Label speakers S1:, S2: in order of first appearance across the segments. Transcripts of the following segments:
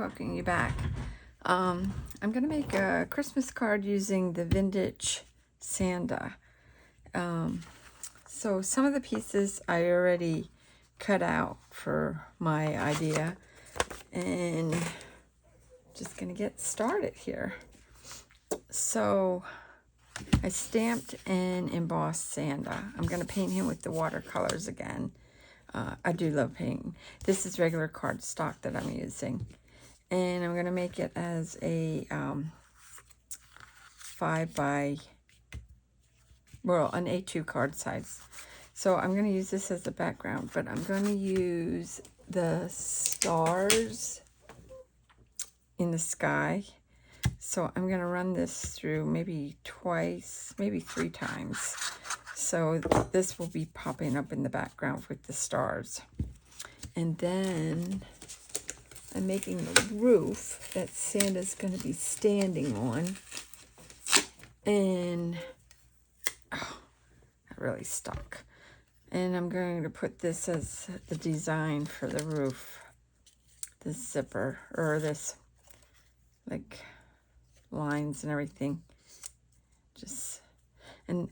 S1: welcome you back. I'm going to make a Christmas card using the vintage Sanda. So some of the pieces I already cut out for my idea, and just going to get started here. So I stamped and embossed Sanda. I'm going to paint him with the watercolors again. I do love painting. This is regular cardstock that I'm using. And I'm going to make it as a 5 by, well, an A2 card size. So I'm going to use this as the background, but I'm going to use the stars in the sky. So I'm going to run this through maybe twice, maybe 3 times. So this will be popping up in the background with the stars. And then I'm making the roof that Santa's going to be standing on. And, oh, that really stuck. And I'm going to put this as the design for the roof. This zipper, or this, like, lines and everything. Just, and,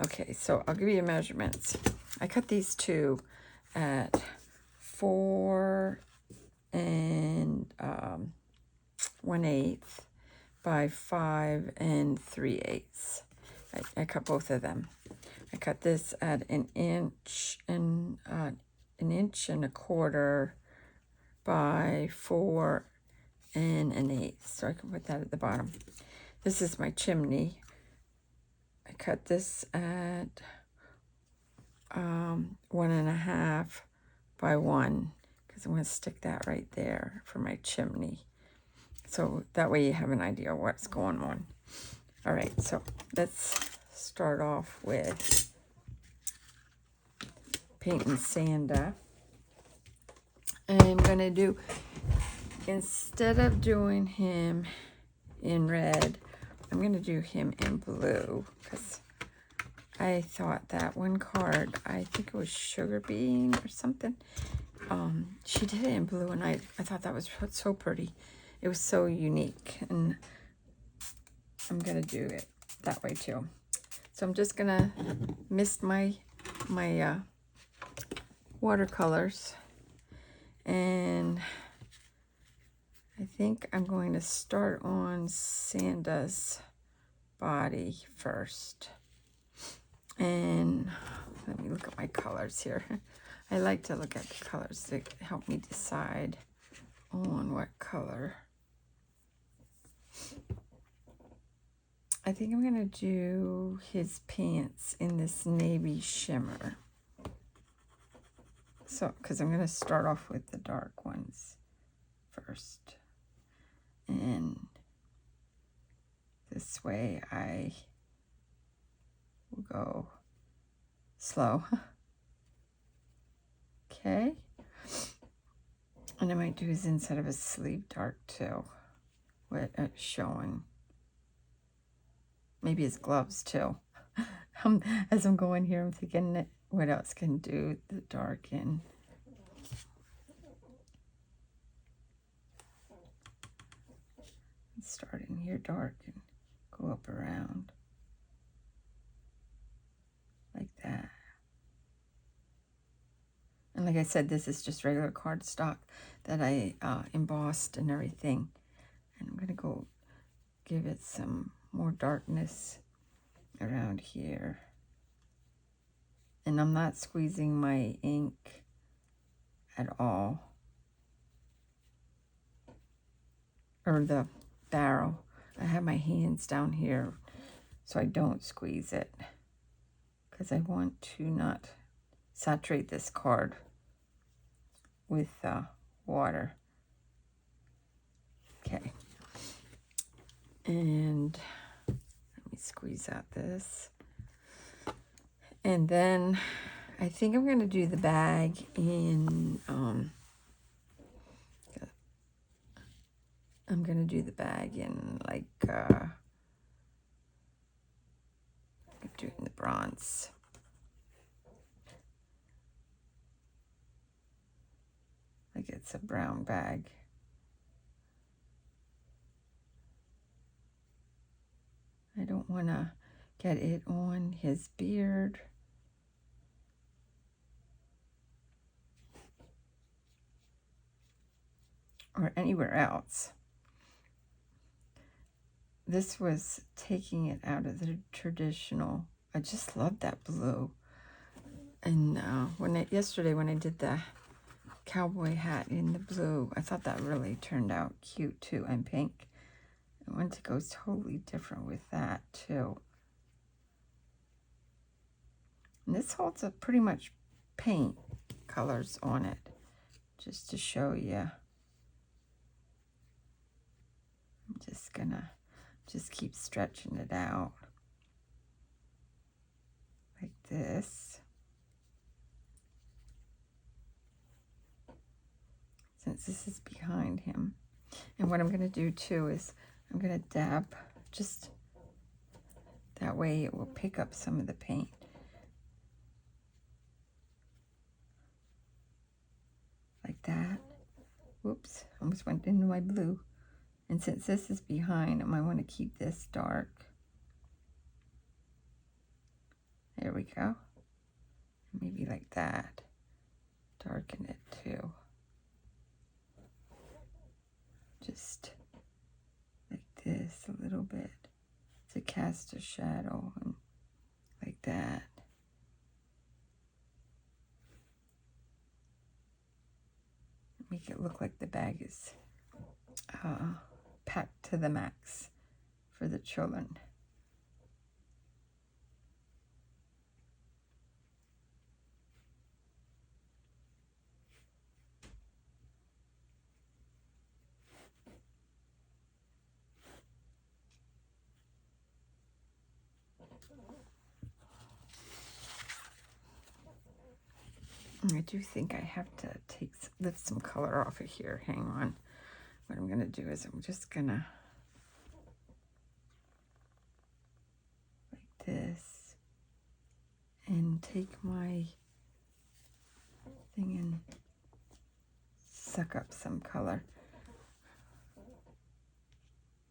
S1: okay, so I'll give you measurements. I cut these two at 4 1/8 by 5 3/8. I cut both of them. I cut this at 1 inch and 1.25 by 4 1/8. So I can put that at the bottom. This is my chimney. I cut this at 1.5 by 1. Because I'm going to stick that right there for my chimney. So that way you have an idea of what's going on. All right, so let's start off with painting Sanda. And I'm going to do, instead of doing him in red, I'm going to do him in blue. Because I thought that one card, I think it was Sugar Bean or something, she did it in blue, and I thought that was so pretty. It was so unique, and I'm gonna do it that way too. So I'm just gonna mist my watercolors, and I think I'm going to start on Sanda's body first. And let me look at my colors here. I like to look at the colors to help me decide on what color. I think I'm going to do his pants in this navy shimmer. So, because I'm going to start off with the dark ones first. And this way I will go slow. Okay. And I might do his inside of his sleeve dark too. What it's showing. Maybe his gloves too. As I'm going here, I'm thinking what else can do the dark in. Start in here dark and go up around. Like that. And like I said, this is just regular cardstock that I embossed and everything. And I'm going to go give it some more darkness around here. And I'm not squeezing my ink at all. Or the barrel. I have my hands down here so I don't squeeze it. Because I want to not saturate this card with water. Okay. And let me squeeze out this. And then I think I'm going to do the bag in, I'm going to do the bag in like, do it in the bronze. Like it's a brown bag. I don't want to get it on his beard. Or anywhere else. This was taking it out of the traditional. I just love that blue. And yesterday when I did the cowboy hat in the blue, I thought that really turned out cute too, and pink. I wanted to go totally different with that too. And this holds up pretty much paint colors on it, just to show you. I'm just gonna keep stretching it out like this. Since this is behind him. And what I'm going to do too is I'm going to dab, just that way it will pick up some of the paint. Like that. Whoops, almost went into my blue. And since this is behind, I might want to keep this dark. There we go. Maybe like that. Darken it too. Just like this a little bit to cast a shadow, and like that. Make it look like the bag is packed to the max for the children. I do think I have to lift some color off of here. Hang on. What I'm going to do is I'm just going to, like this, and take my thing and suck up some color.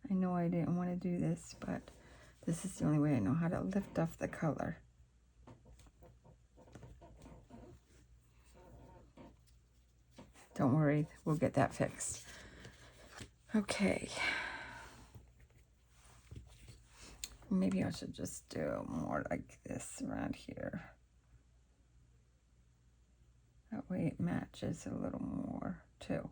S1: I know I didn't want to do this, but this is the only way I know how to lift off the color. Don't worry, we'll get that fixed. Okay. Maybe I should just do more like this around here. That way it matches a little more too.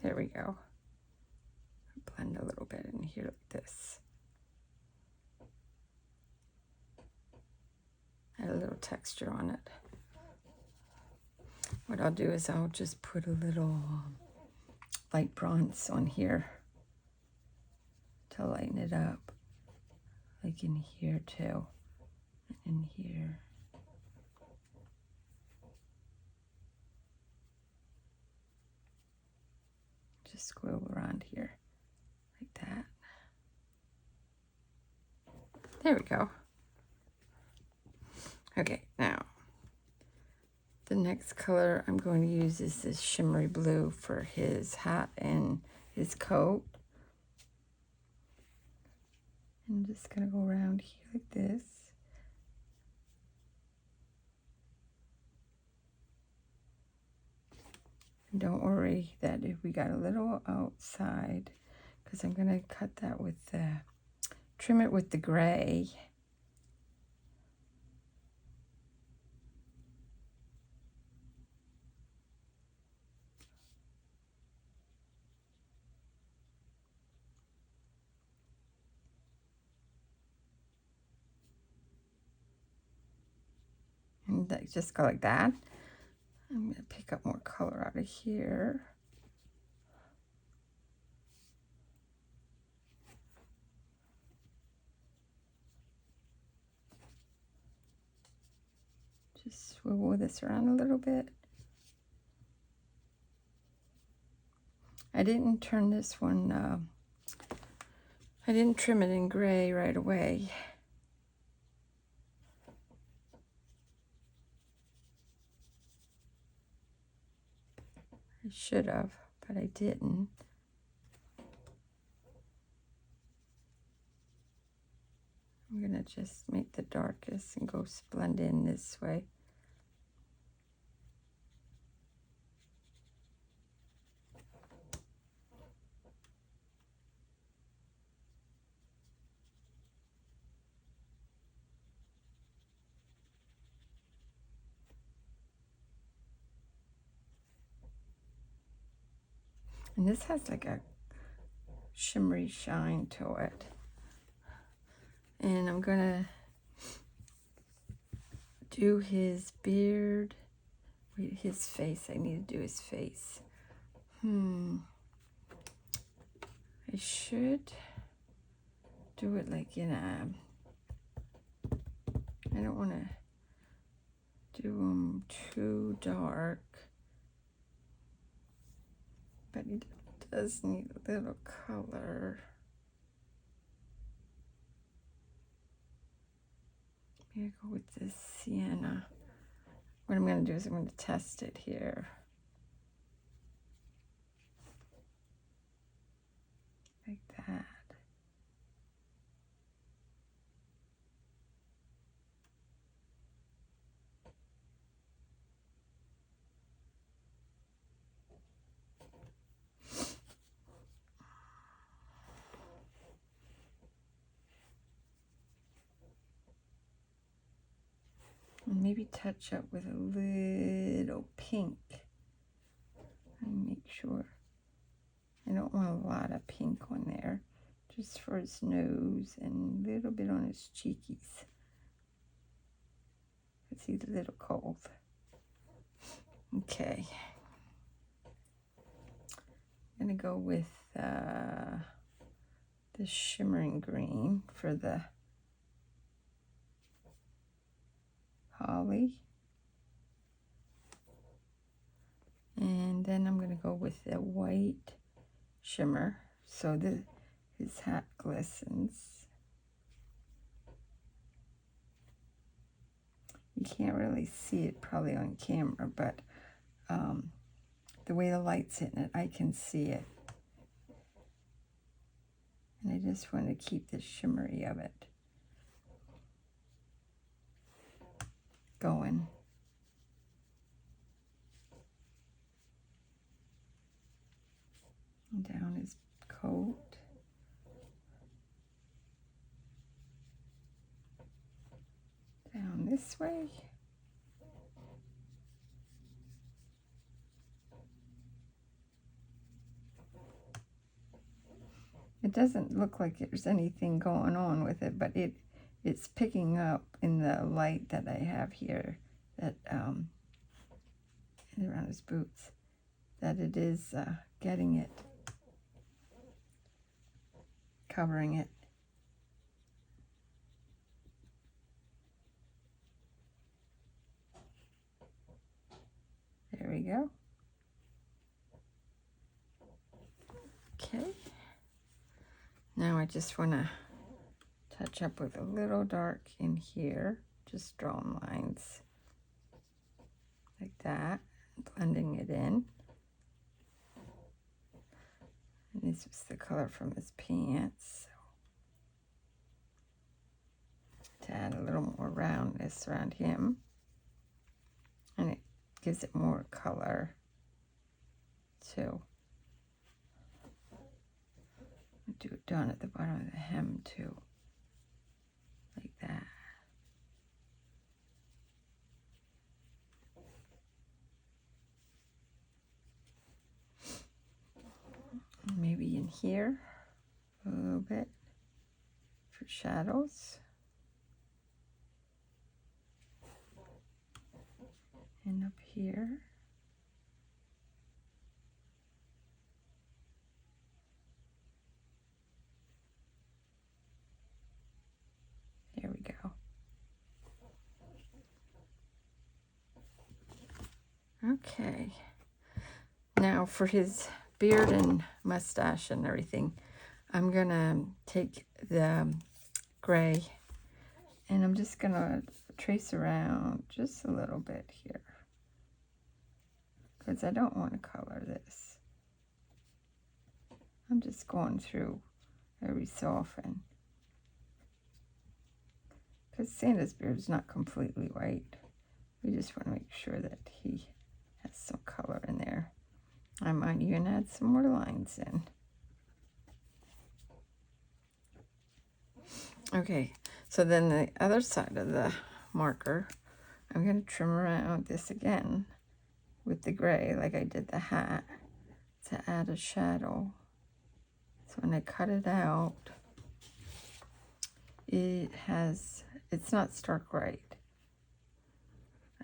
S1: There we go. Blend a little bit in here like this. Add a little texture on it. What I'll do is I'll just put a little light bronze on here to lighten it up. Like in here too. And in here. Just squiggle around here like that. There we go. Okay, now the next color I'm going to use is this shimmery blue for his hat and his coat. I'm just going to go around here like this. Don't worry that if we got a little outside, because I'm going to cut that with the, trim it with the gray. And just go like that. I'm going to pick up more color out of here. Just swivel this around a little bit. I didn't turn this one I didn't trim it in gray right away. I should have, but I didn't. I'm gonna just make the darkest and go blend in this way. And this has like a shimmery shine to it. And I'm gonna do his beard. Wait, his face. I need to do his face. I should do it like in a... I don't want to do him too dark. But he does need a little color. Maybe I'll go with this sienna. What I'm going to do is I'm going to test it here. Like that. And maybe touch up with a little pink. And make sure. I don't want a lot of pink on there. Just for his nose and a little bit on his cheekies. Because he's a little cold. Okay. I'm going to go with the shimmering green for the holly. And then I'm going to go with the white shimmer so that his hat glistens. You can't really see it probably on camera, but the way the light's hitting it, I can see it. And I just want to keep the shimmery of it going. And down his coat. Down this way. It doesn't look like there's anything going on with it, but it's picking up in the light that I have here, that around his boots, that it is getting it, covering it. There we go. Okay. Now I just want to touch up with a little dark in here, just drawing lines like that, blending it in. And this was the color from his pants. So to add a little more roundness around him, and it gives it more color too. Do it down at the bottom of the hem too, like that. Maybe in here a little bit for shadows. And up here. There we go. Okay. Now for his beard and mustache and everything, I'm gonna take the gray and I'm just gonna trace around just a little bit here because I don't want to color this. I'm just going through every so often because Santa's beard is not completely white. We just want to make sure that he has some color in there. I might even add some more lines in. Okay, so then the other side of the marker, I'm going to trim around this again with the gray like I did the hat to add a shadow. So when I cut it out, it's not stark right,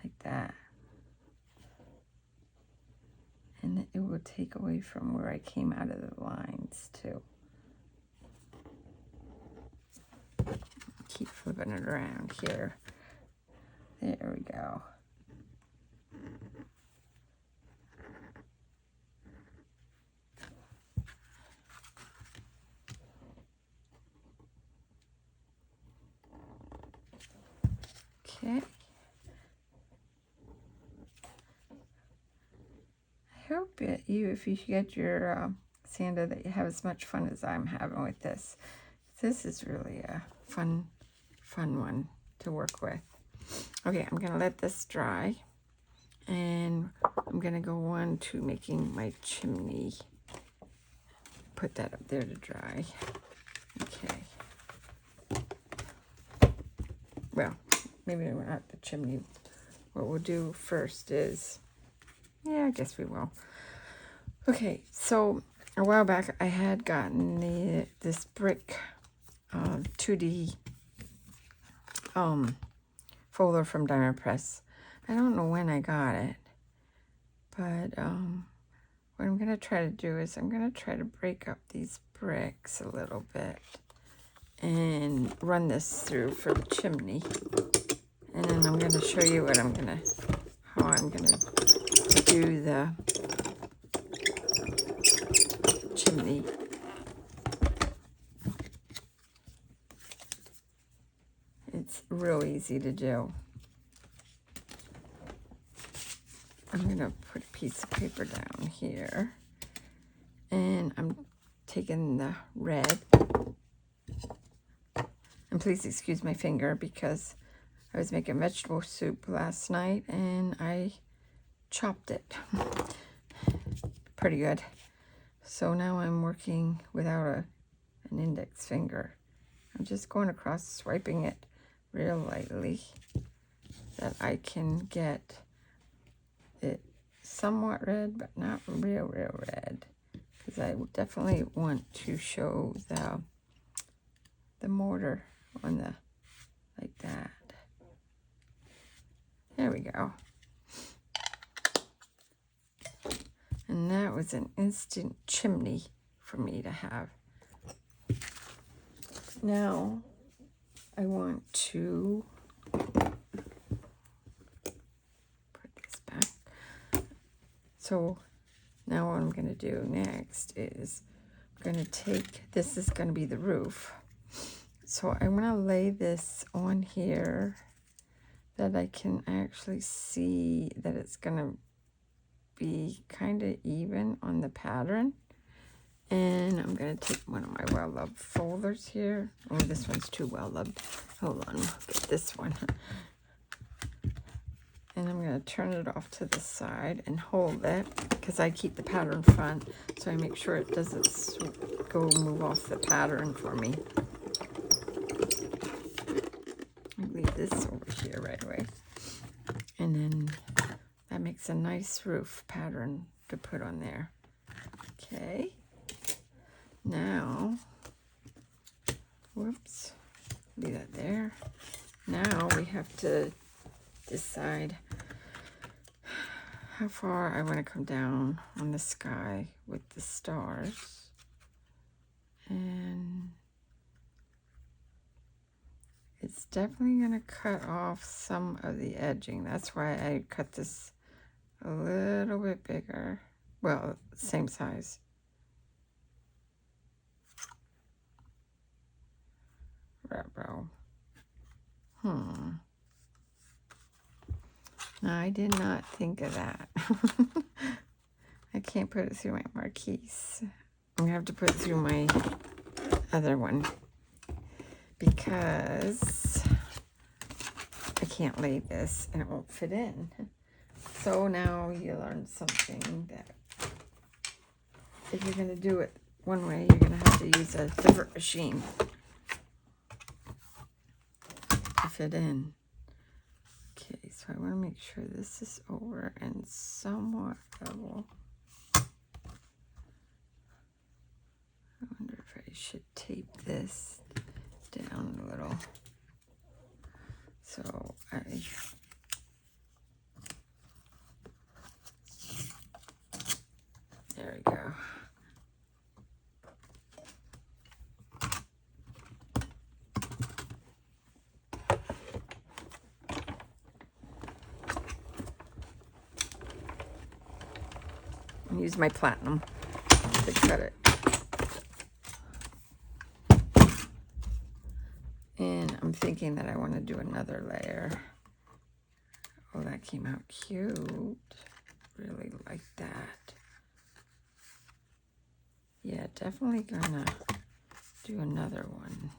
S1: like that. And it will take away from where I came out of the lines too. Keep flipping it around here. There we go. Okay. I hope that if you get your Santa, that you have as much fun as I'm having with this. This is really a fun one to work with. Okay, I'm gonna let this dry, and I'm gonna go on to making my chimney. Put that up there to dry. Okay. Well, maybe not the chimney. What we'll do first is, yeah, I guess we will. Okay, so a while back I had gotten this brick 2D folder from Diamond Press. I don't know when I got it, but what I'm going to try to do is I'm going to try to break up these bricks a little bit and run this through for the chimney. And then I'm going to show you how I'm going to do the chimney. It's real easy to do. I'm going to put a piece of paper down here, and I'm taking the red, and please excuse my finger because I was making vegetable soup last night and I chopped it pretty good. So now I'm working without an index finger. I'm just going across, swiping it real lightly that I can get it somewhat red, but not real red, because I definitely want to show the mortar on the, like that. There we go. And that was an instant chimney for me to have. Now I want to put this back. So now what I'm going to do next is I'm going to take, this is going to be the roof. So I'm going to lay this on here that I can actually see that it's going to be kind of even on the pattern. And I'm going to take one of my well-loved folders here. Oh, this one's too well-loved. Hold on, I'll get this one. And I'm going to turn it off to the side and hold it, because I keep the pattern front, so I make sure it doesn't move off the pattern for me. I leave this over here right away. And then that makes a nice roof pattern to put on there. Okay. Now, whoops, leave that there. Now we have to decide how far I want to come down on the sky with the stars. And it's definitely going to cut off some of the edging. That's why I cut this a little bit bigger. Well, same size. that row. No, I did not think of that. I can't put it through my marquise. I'm going to have to put it through my other one because I can't lay this and it won't fit in. So now you learned something that if you're going to do it one way, you're going to have to use a different machine to fit in. Okay, so I want to make sure this is over and somewhat level. I wonder if I should tape this down a little. So there we go. Use my platinum to cut it. And I'm thinking that I want to do another layer. Oh, that came out cute. Really like that. Yeah, definitely gonna do another one.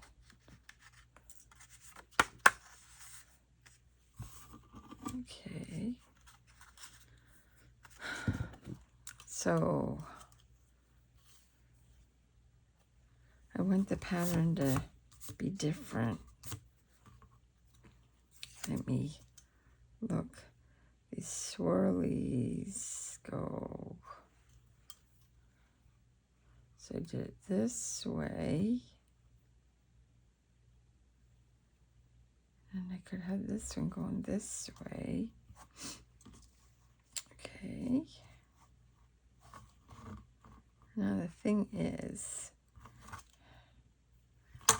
S1: Okay. So I want the pattern to be different. Let me look. These swirlies go. So I did it this way. And I could have this one going this way. Okay. Now the thing is,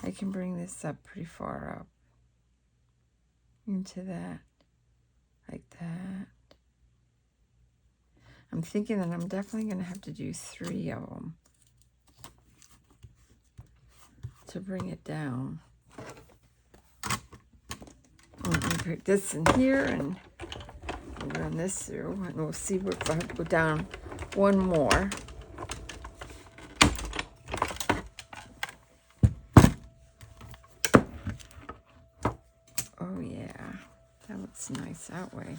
S1: I can bring this up pretty far up into that, like that. I'm thinking that I'm definitely going to have to do 3 of them to bring it down. Let me put this in here and we'll run this through and we'll see if I have to go down one more. Oh yeah, that looks nice that way.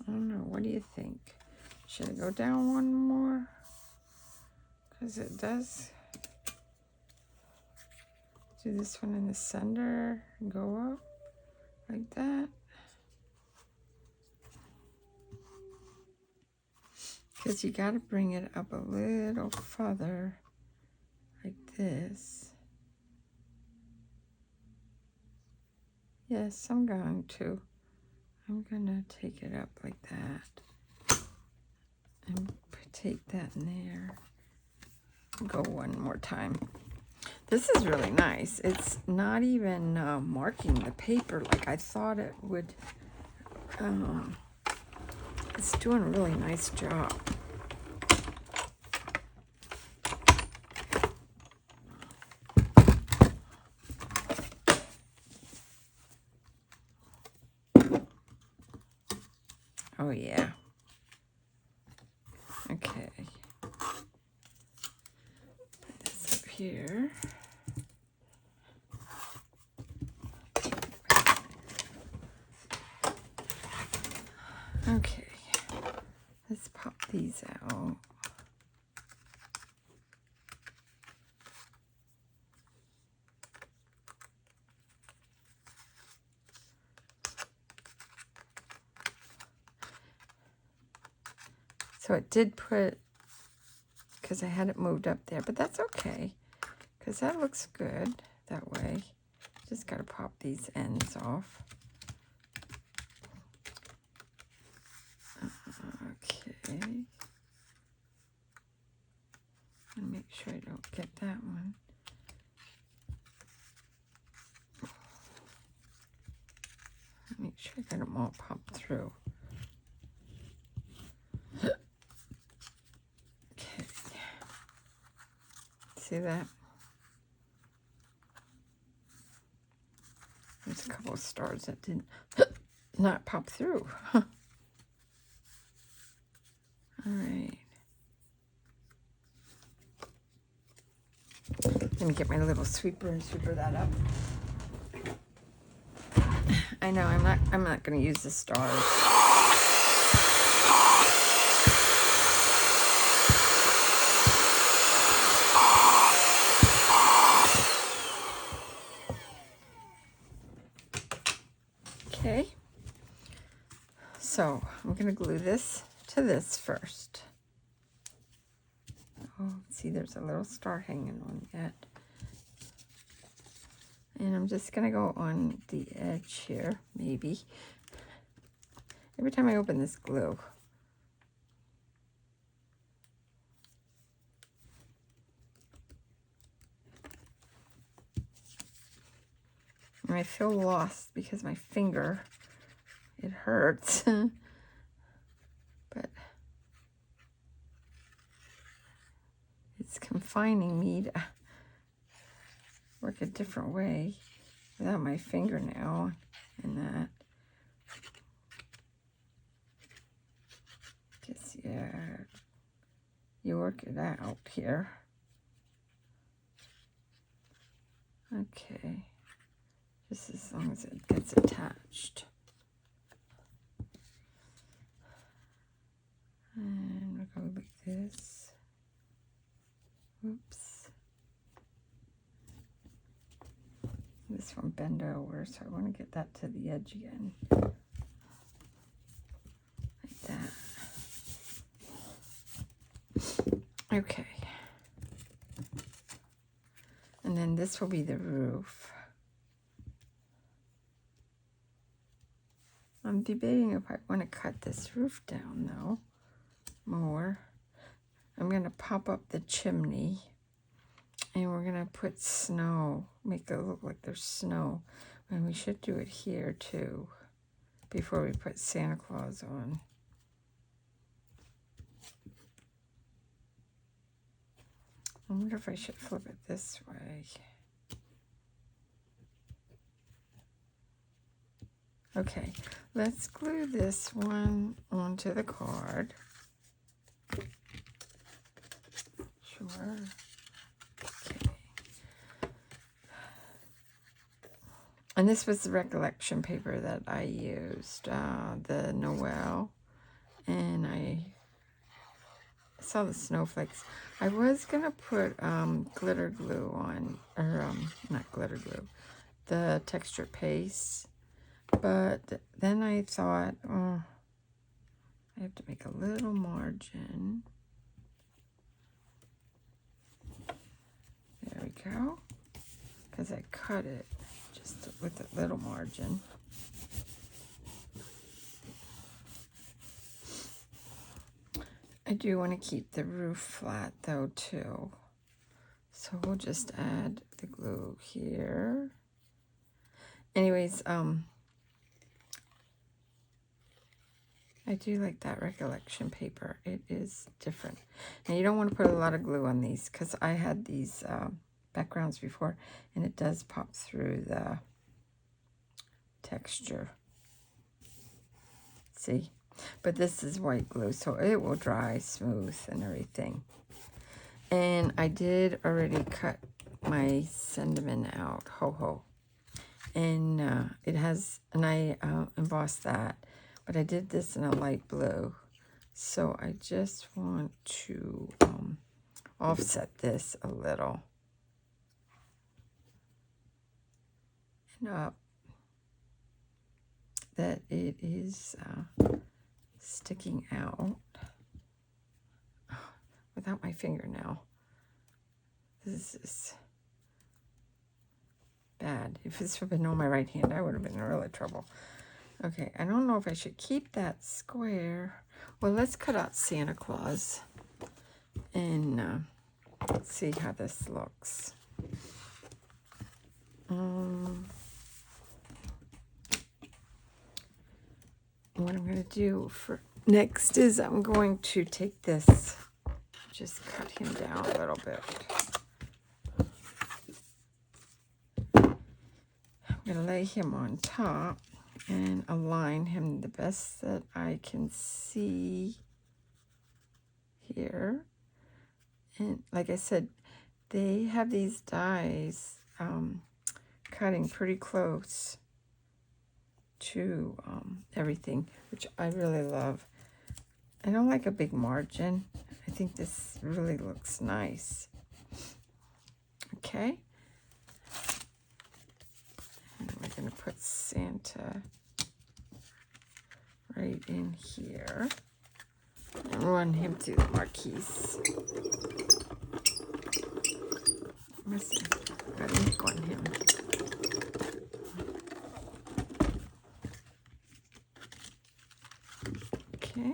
S1: I don't know, what do you think? Should I go down one more? Because it does do this one in the center and go up like that. Because you got to bring it up a little further like this. Yes, I'm going to. I'm going to take it up like that. And take that in there. Go one more time. This is really nice. It's not even marking the paper like I thought it would. It's doing a really nice job. Oh yeah. Okay. Put this up here. Okay. Let's pop these out. So it did put, because I had it moved up there, but that's okay, because that looks good that way. Just got to pop these ends off. Okay. And make sure I don't get that one. Make sure I got them all popped through. See that? There's a couple of stars that didn't not pop through. All right. Let me get my little sweeper and sweeper that up. I know I'm not going to use the stars. Okay. So I'm going to glue this to this first. Oh, see, there's a little star hanging on yet. And I'm just going to go on the edge here, maybe. Every time I open this glue. And I feel lost because my finger, it hurts. But it's confining me to work a different way without my fingernail and that. Guess, yeah, you work it out here. Okay, just as long as it gets attached. And we'll go like this. Oops. This one bend over, so I want to get that to the edge again. Like that. Okay. And then this will be the roof. I'm debating if I want to cut this roof down, though, more. I'm going to pop up the chimney. And we're going to put snow, make it look like there's snow. And we should do it here, too, before we put Santa Claus on. I wonder if I should flip it this way. Okay, let's glue this one onto the card. Sure. And this was the recollection paper that I used, the Noel, and I saw the snowflakes. I was going to put glitter glue on, or not glitter glue, the texture paste, but then I thought, oh, I have to make a little margin. There we go, because I cut it just with a little margin. I do want to keep the roof flat though too, so we'll just add the glue here. Anyways, I do like that recollection paper. It is different. And you don't want to put a lot of glue on these, because I had these backgrounds before, and it does pop through the texture. See? But this is white glue, so it will dry smooth and everything. And I did already cut my cinnamon out, ho-ho. And it has, and I embossed that. But I did this in a light blue. So I just want to offset this a little. And up. That it is sticking out without my fingernail. This is bad. If this would have been on my right hand, I would have been in really trouble. Okay, I don't know if I should keep that square. Well, let's cut out Santa Claus and see how this looks. What I'm going to do for next is I'm going to take this, just cut him down a little bit. I'm going to lay him on top and align him the best that I can see here. And like I said, they have these dies cutting pretty close to everything, which I really love. I don't like a big margin. I think this really looks nice. Okay. And we're going to put Santa right in here and run him through the marquise. Missing. Got ink on him. Okay.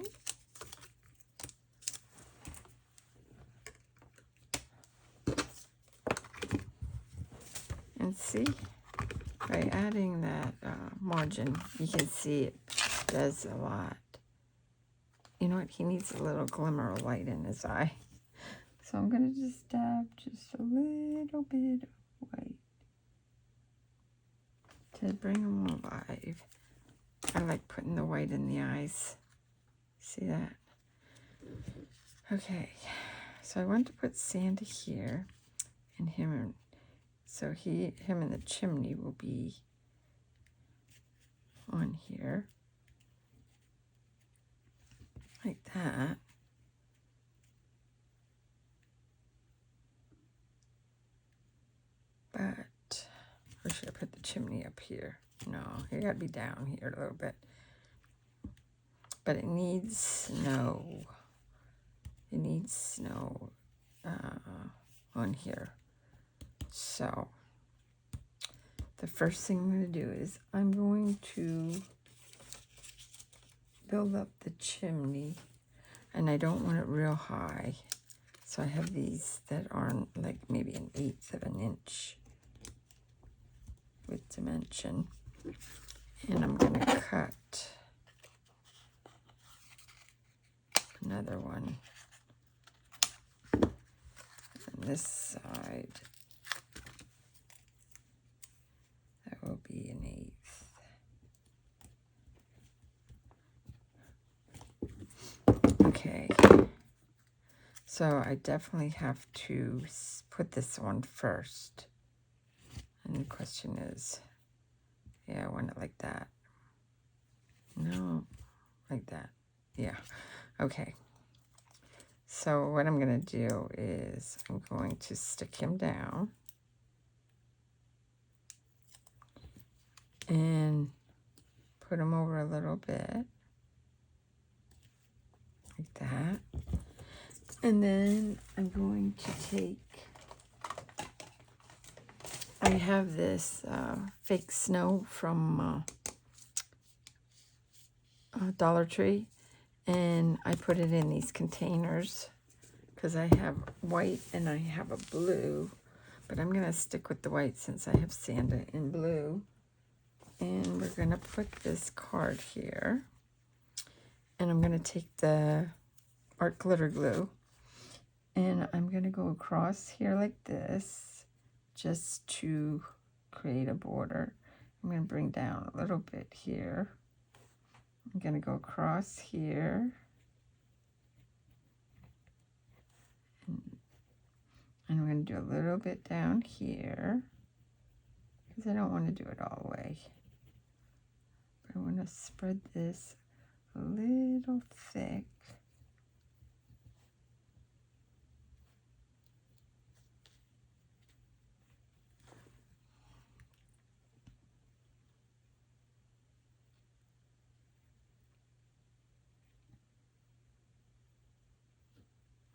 S1: And see, by adding that margin, you can see it does a lot. You know what? He needs a little glimmer of light in his eye. So I'm going to just dab just a little bit of white to bring him alive. I like putting the white in the eyes. See that? Okay. So I want to put Santa here and him. So him and the chimney will be on here. Like that. But, or should I put the chimney up here? No, you gotta be down here a little bit. But it needs snow. It needs snow on here. So, the first thing I'm gonna do is I'm going to build up the chimney. And I don't want it real high. So I have these that aren't like maybe 1/8 of an inch with dimension, and I'm going to cut another one on this side. That will be 1/8. Okay, so I definitely have to put this on first. And the question is, yeah, I want it like that. No, like that. Yeah, okay. So what I'm going to do is I'm going to stick him down. And put him over a little bit. Like that. And then I'm going to take, I have this fake snow from Dollar Tree, and I put it in these containers because I have white and I have a blue, but I'm going to stick with the white since I have Santa in blue. And we're going to put this card here, and I'm going to take the art glitter glue, and I'm going to go across here like this just to create a border. I'm going to bring down a little bit here. I'm going to go across here. And I'm going to do a little bit down here because I don't want to do it all the way. But I want to spread this a little thick.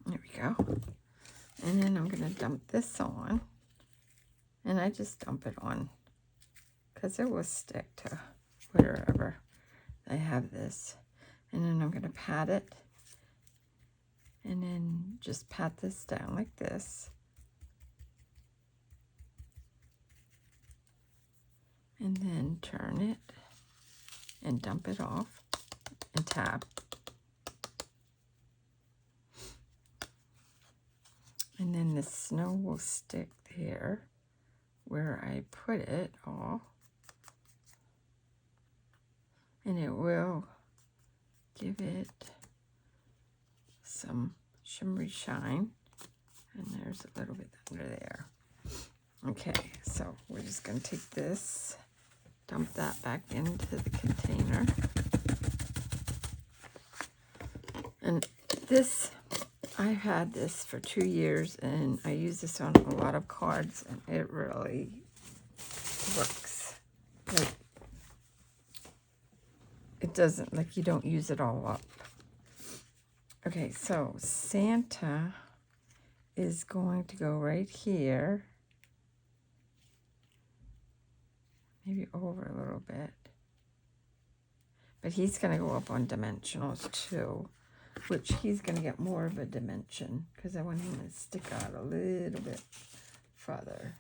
S1: There we go. And then I'm going to dump this on. And I just dump it on because it will stick to wherever I have this. And then I'm going to pat it. And then just pat this down like this. And then turn it and dump it off and tap. And then the snow will stick there where I put it all. and it will give it some shimmery shine. And there's a little bit under there. Okay, so we're just going to take this, dump that back into the container. And this, I've had this for 2 years, and I use this on a lot of cards, and it really works. Like, it doesn't, like, you don't use it all up. Okay, so Santa is going to go right here. Maybe over a little bit. But he's going to go up on dimensionals too, which he's going to get more of a dimension because I want him to stick out a little bit farther.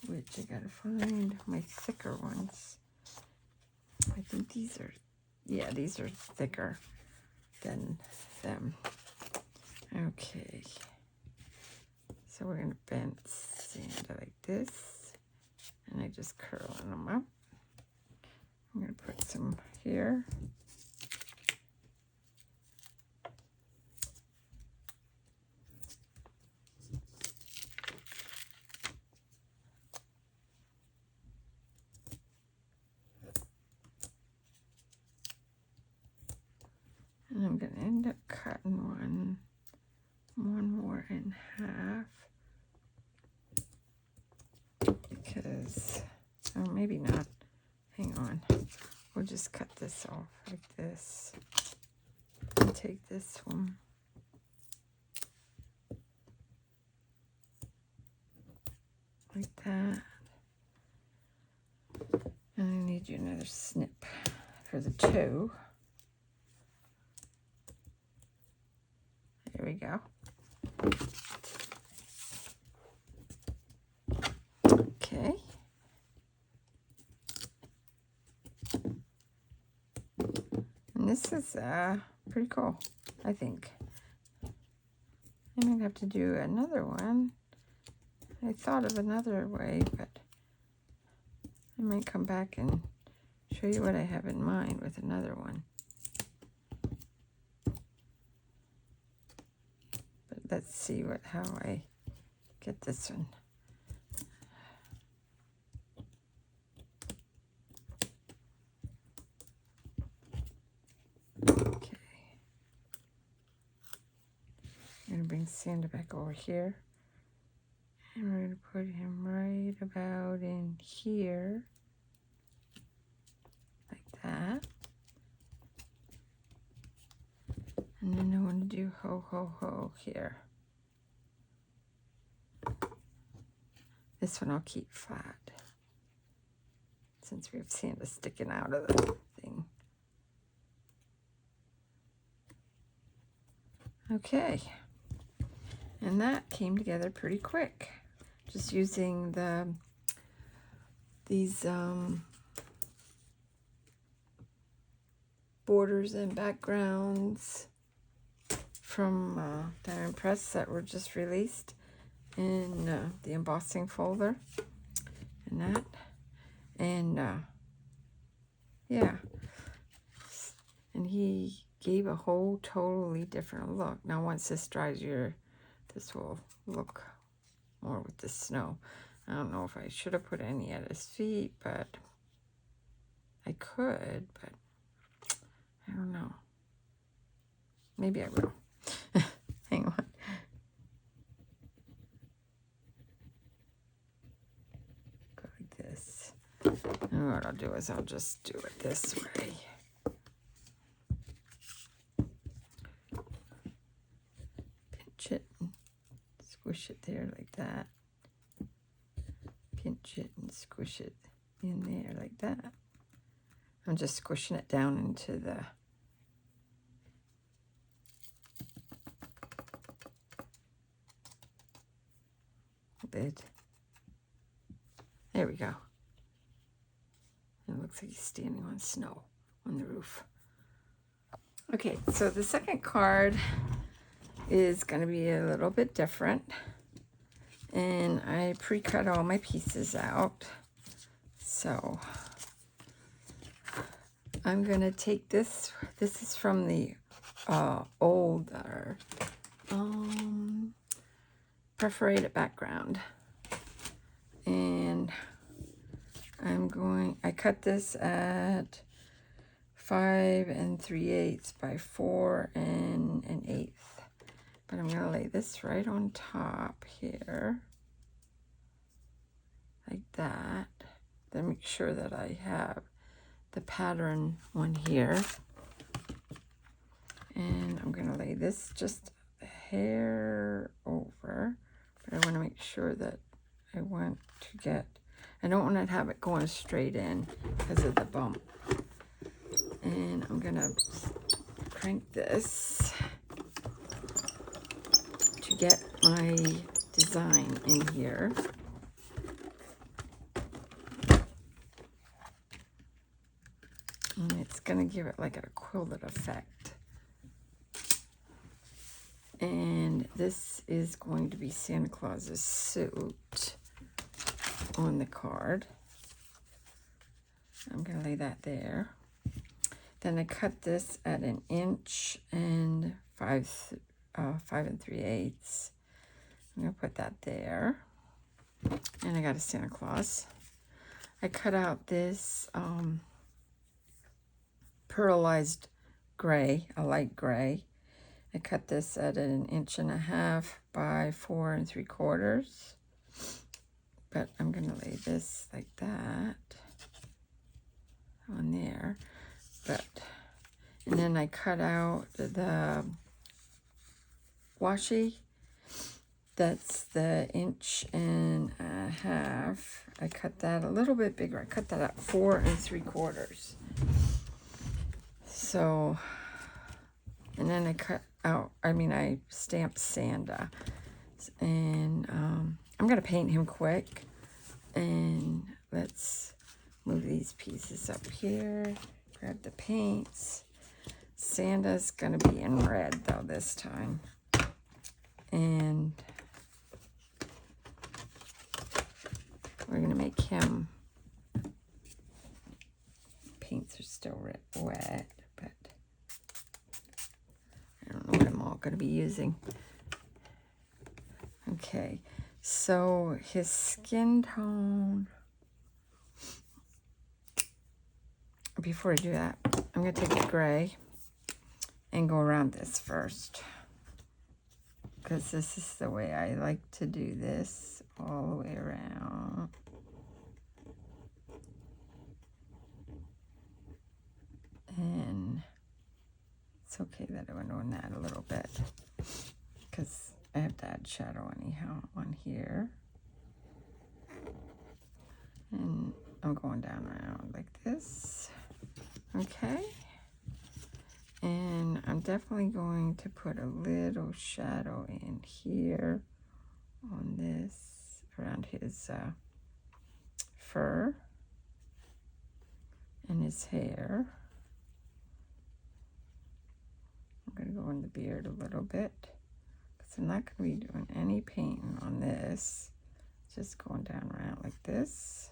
S1: Which I got to find my thicker ones. I think these are, yeah, these are thicker than them. Okay. So we're going to bend Santa like this. And I just curl them up. I'm going to put some here. And I'm going to end up cutting one more in half. Because, oh, maybe not. Hang on. We'll just cut this off like this. And take this one. Like that. And I need you another snip for the toe. There we go. Okay. And this is pretty cool, I think. I might have to do another one. I thought of another way, but I might come back and show you what I have in mind with another one. But let's see how I get this one. Okay. I'm going to bring Santa back over here. And we're going to put him right about in here. Like that. And then I want to do ho, ho, ho here. This one I'll keep flat. Since we have Santa sticking out of the thing. Okay. And that came together pretty quick. Just using these borders and backgrounds from Diamond Press that were just released in the embossing folder. And that. And yeah. And he gave a whole totally different look. Now once this dries, this will look more with the snow. I don't know if I should have put any at his feet, but I could, but I don't know. Maybe I will. Hang on. Go like this. And what I'll do is I'll just do it this way. Pinch it and squish it there like that. Pinch it and squish it in there like that. I'm just squishing it down into the lid. There we go. It looks like he's standing on snow on the roof. Okay, so the second card is going to be a little bit different. And I pre-cut all my pieces out. So I'm going to take this. This is from the older perforated background. And I cut this at 5 3/8 by 4 1/8. But I'm going to lay this right on top here. Like that. Then make sure that I have the pattern one here. And I'm going to lay this just a hair over. But I want to make sure that I don't want to have it going straight in because of the bump. And I'm going to crank this to get my design in here. And it's going to give it like a quilted effect. And this is going to be Santa Claus's suit on the card. I'm going to lay that there. Then I cut this at 1 inch and 5 3/8. I'm going to put that there. And I got a Santa Claus. I cut out this pearlized gray, a light gray. I cut this at 1.5 inches by 4 3/4. But I'm going to lay this like that on there. And then I cut out the washi. That's the 1.5 inches. I cut that a little bit bigger. I cut that at 4 3/4. So, and then I stamped Santa. And I'm going to paint him quick. And let's move these pieces up here. Grab the paints. Santa's going to be in red, though, this time. And we're going to make him... Paints are still wet, but I don't know what I'm all going to be using. Okay, so his skin tone... Before I do that, I'm going to take the gray and go around this first. Because this is the way I like to do this, all the way around. And it's okay that I went on that a little bit. Because I have to add shadow anyhow on here. And I'm going down around like this. Okay, and I'm definitely going to put a little shadow in here on this, around his fur and his hair. I'm going to go in the beard a little bit, because I'm not going to be doing any painting on this, just going down around like this.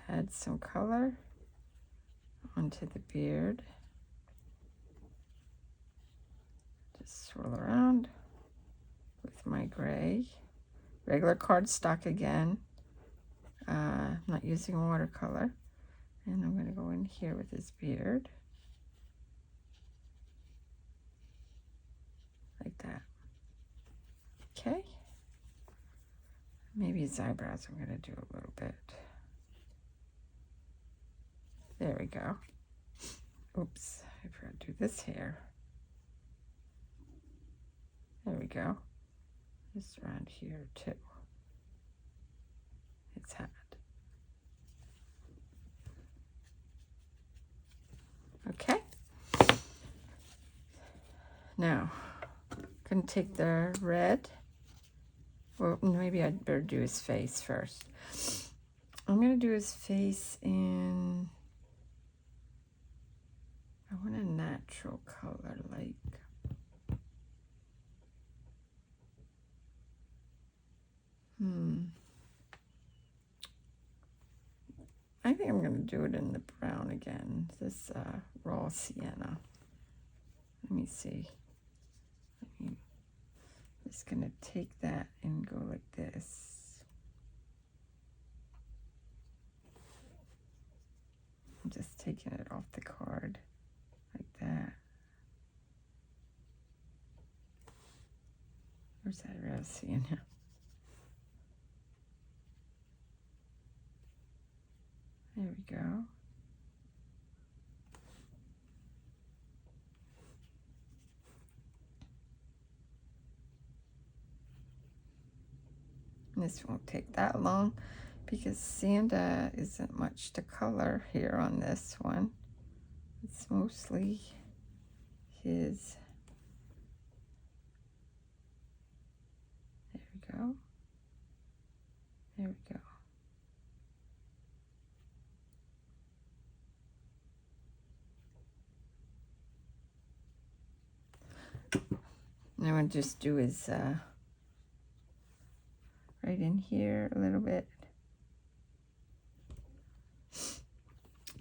S1: Add some color onto the beard. Just swirl around with my gray. Regular cardstock again. I'm not using watercolor. And I'm going to go in here with his beard. Like that. Okay. Maybe his eyebrows I'm going to do a little bit. There we go. Oops, I forgot to do this hair. There we go. Just around here too. His hat. Okay. Now, I'm going to take the red. Well, maybe I'd better do his face first. I'm going to do his face in... I want a natural color, like... I think I'm going to to do it in the brown again. This raw sienna. Let me see. I'm just going to take that and go like this. I'm just taking it off the card like that. Where's that raw sienna? There we go. And this won't take that long because Santa isn't much to color here on this one. It's mostly his. There we go. There we go. And I'm going to just do his right in here a little bit.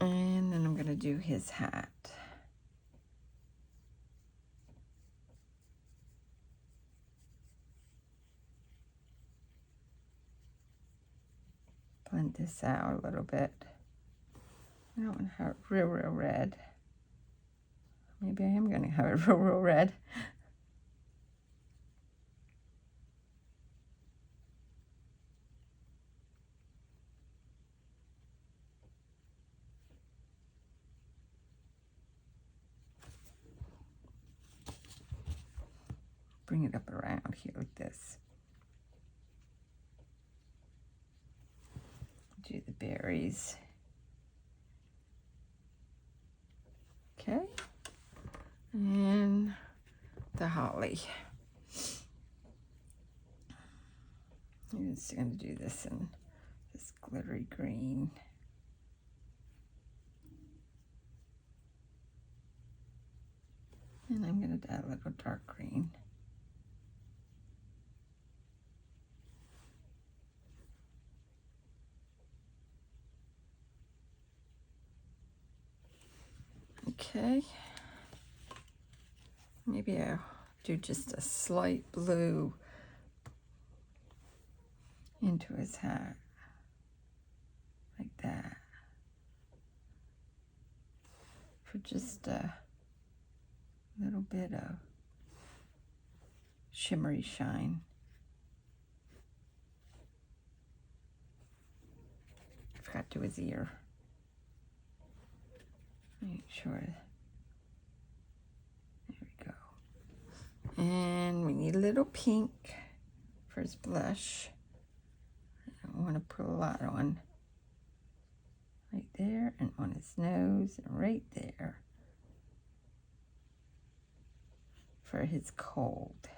S1: And then I'm going to do his hat. Blend this out a little bit. I don't want to have it real red. Maybe I am going to have it real red. Bring it up around here like this. Do the berries. Okay. And the holly. I'm just going to do this in this glittery green. And I'm going to add a little dark green. Okay. Maybe I'll do just a slight blue into his hat, like that, for just a little bit of shimmery shine. I forgot to do his ear. Make sure. There we go. And we need a little pink for his blush. I don't want to put a lot on. Right there, and on his nose, and right there. For his cold.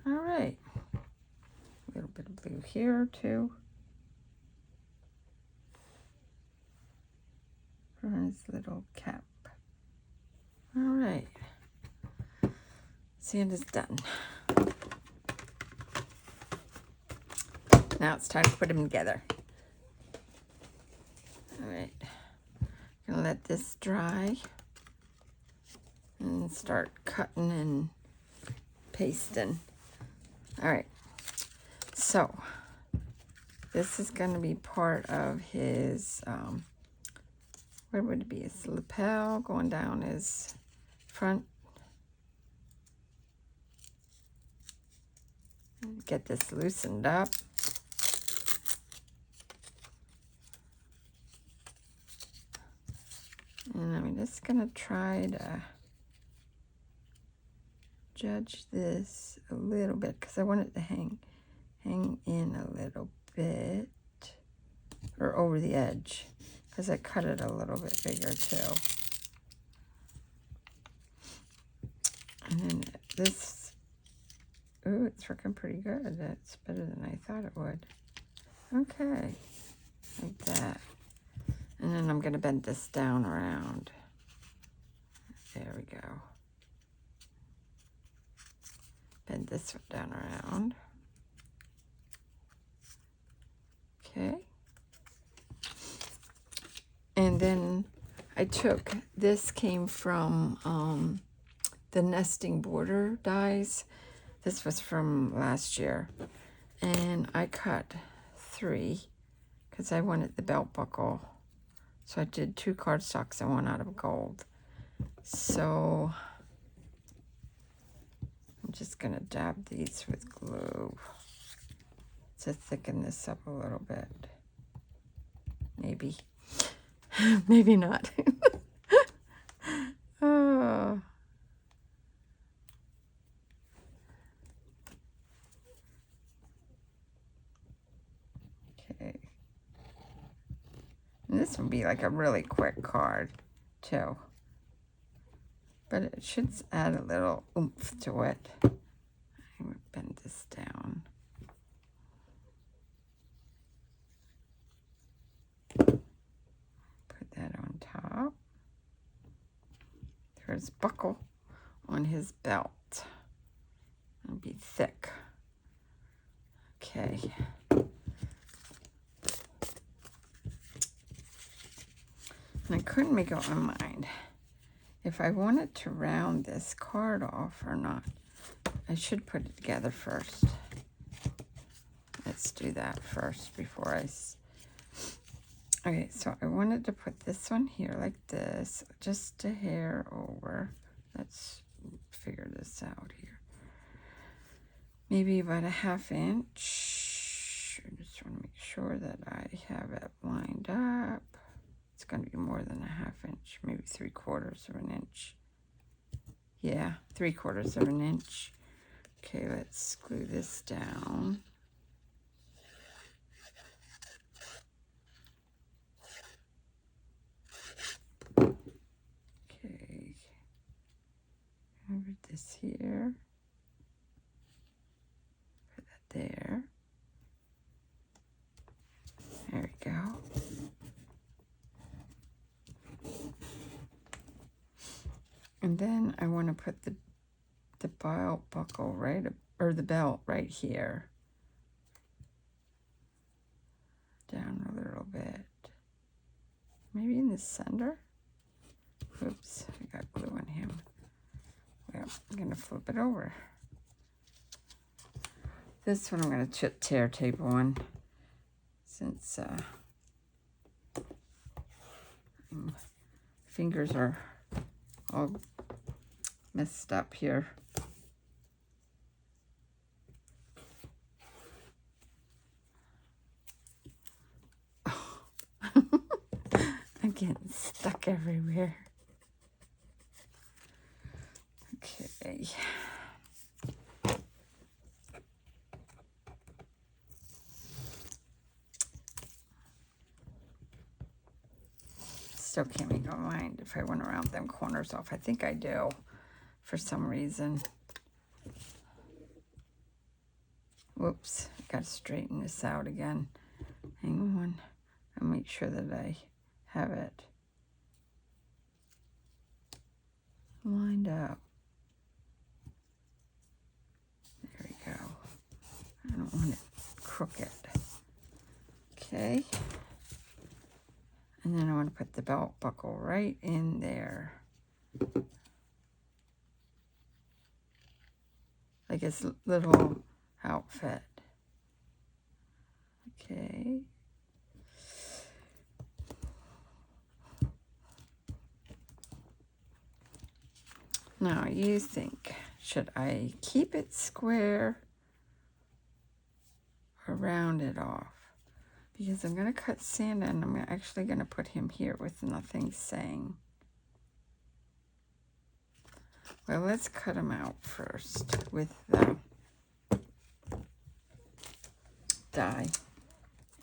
S1: All right. A little bit of blue here, too. For his little cap. All right. Santa's done. Now it's time to put them together. All right. I'm gonna let this dry and start cutting and pasting. All right. So this is going to be part of his. Where would it be? His lapel going down his front. Get this loosened up. And I'm just going to try to judge this a little bit because I want it to hang in a little bit, or over the edge, because I cut it a little bit bigger too. And then this, ooh, it's working pretty good. It's better than I thought it would. Okay, like that. And then I'm going to bend this down around. There we go. Bend this one down around. Okay. And then this came from the nesting border dies. This was from last year. And I cut 3 because I wanted the belt buckle. So I did 2 cardstocks and 1 out of gold. So I'm just going to dab these with glue to thicken this up a little bit. Maybe. Maybe not. Oh. Okay. And this would be like a really quick card, too. But it should add a little oomph to it. I'm going to bend this down. Put that on top. There's buckle on his belt. It'll be thick. Okay. And I couldn't make up my mind if I wanted to round this card off or not. I should put it together first. Let's do that first before I... Okay, so I wanted to put this one here like this, just a hair over. Let's figure this out here. Maybe about a 1/2 inch. I just want to make sure that I have it lined up. It's going to be more than a 1/2 inch, maybe 3/4 of an inch. Yeah, 3/4 of an inch. Okay, let's glue this down. Okay, over this here. Put that there. There we go. And then I want to put the belt buckle right, or the belt right here. Down a little bit. Maybe in the center. Oops, I got glue on him. Well, I'm going to flip it over. This one I'm going to tear tape on, since fingers are all messed up here. Oh. I'm getting stuck everywhere. Okay. Still can't make my mind if I went around them corners off. I think I do, for some reason. Whoops, I gotta straighten this out again. Hang on, I'll make sure that I have it lined up. There we go. I don't want it crooked. Okay. And then I want to put the belt buckle right in there. Like his little outfit. Okay. Now you think, should I keep it square or round it off? Because I'm going to cut Santa and I'm actually going to put him here with nothing saying. Well, let's cut him out first with the die.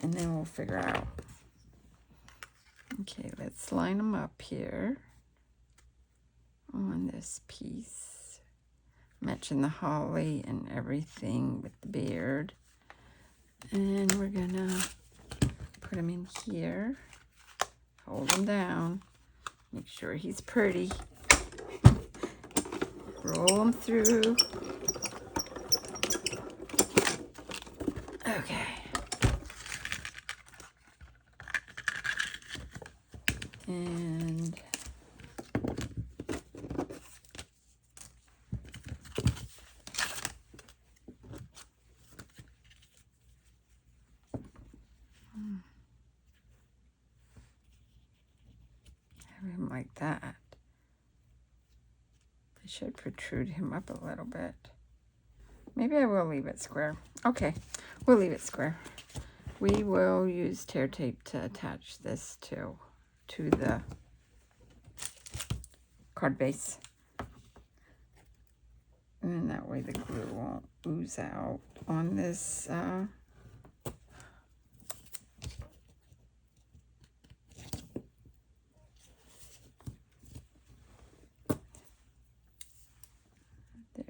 S1: And then we'll figure out. Okay, let's line them up here on this piece. Matching the holly and everything with the beard. And we're going to put him in here, hold him down, make sure he's pretty, roll him through. Okay. And have him like that. I should protrude him up a little bit. Maybe I will leave it square. Okay, we'll leave it square. We will use tear tape to attach this to the card base. And that way the glue won't ooze out on this there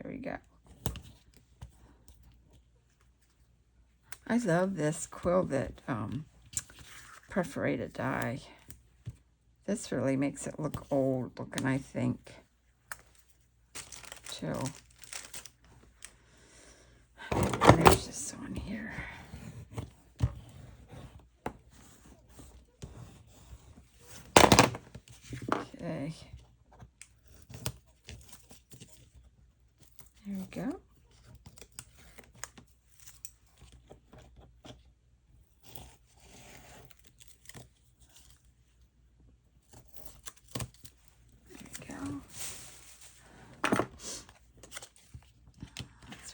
S1: we go. I love this quilted perforated die. This really makes it look old looking, I think, too. There's this one here. Okay. There we go.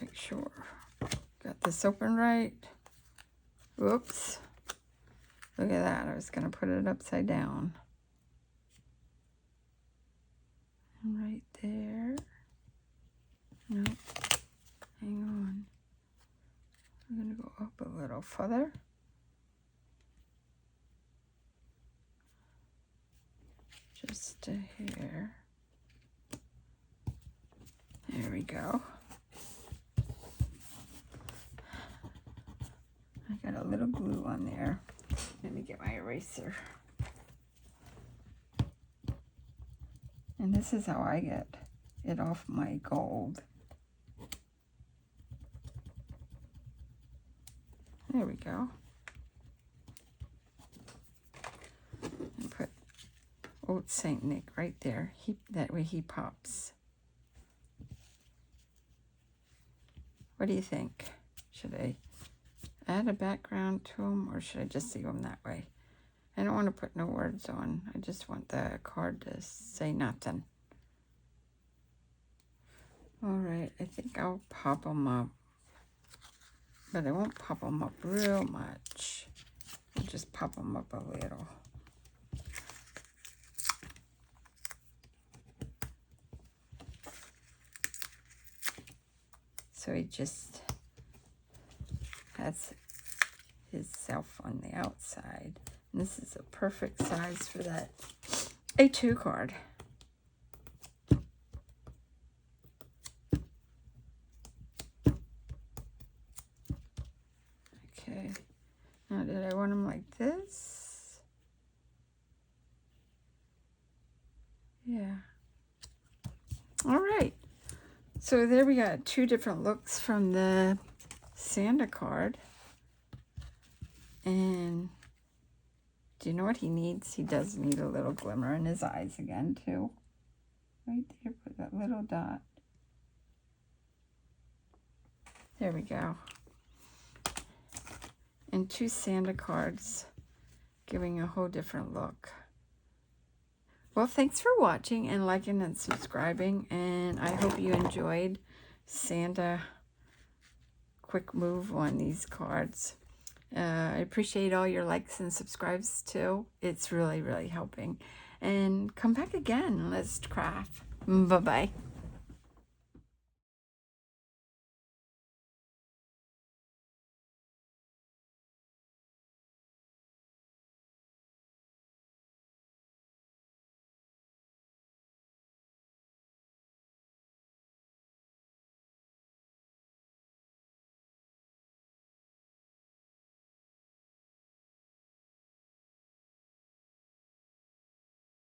S1: Make sure got this open right. Whoops, look at that. I was gonna put it upside down. And right there. Nope, hang on. I'm gonna go up a little further. Just to here. There we go. I got a little glue on there. Let me get my eraser. And this is how I get it off my gold. There we go. And put Old Saint Nick right there. That way he pops. What do you think? Should I add a background to them, or should I just leave them that way? I don't want to put no words on. I just want the card to say nothing. All right, I think I'll pop them up, but I won't pop them up real much. I'll just pop them up a little. So he just has his self on the outside. And this is a perfect size for that A2 card. Okay. Now, did I want them like this? Yeah. All right. So there we got two different looks from the Santa card. And do you know what he needs? He does need a little glimmer in his eyes again, too. Right there, put that little dot. There we go. And two Santa cards giving a whole different look. Well, thanks for watching and liking and subscribing. And I hope you enjoyed Santa quick move on these cards. I appreciate all your likes and subscribes too. It's really, really helping. And come back again. Let's craft. Bye-bye.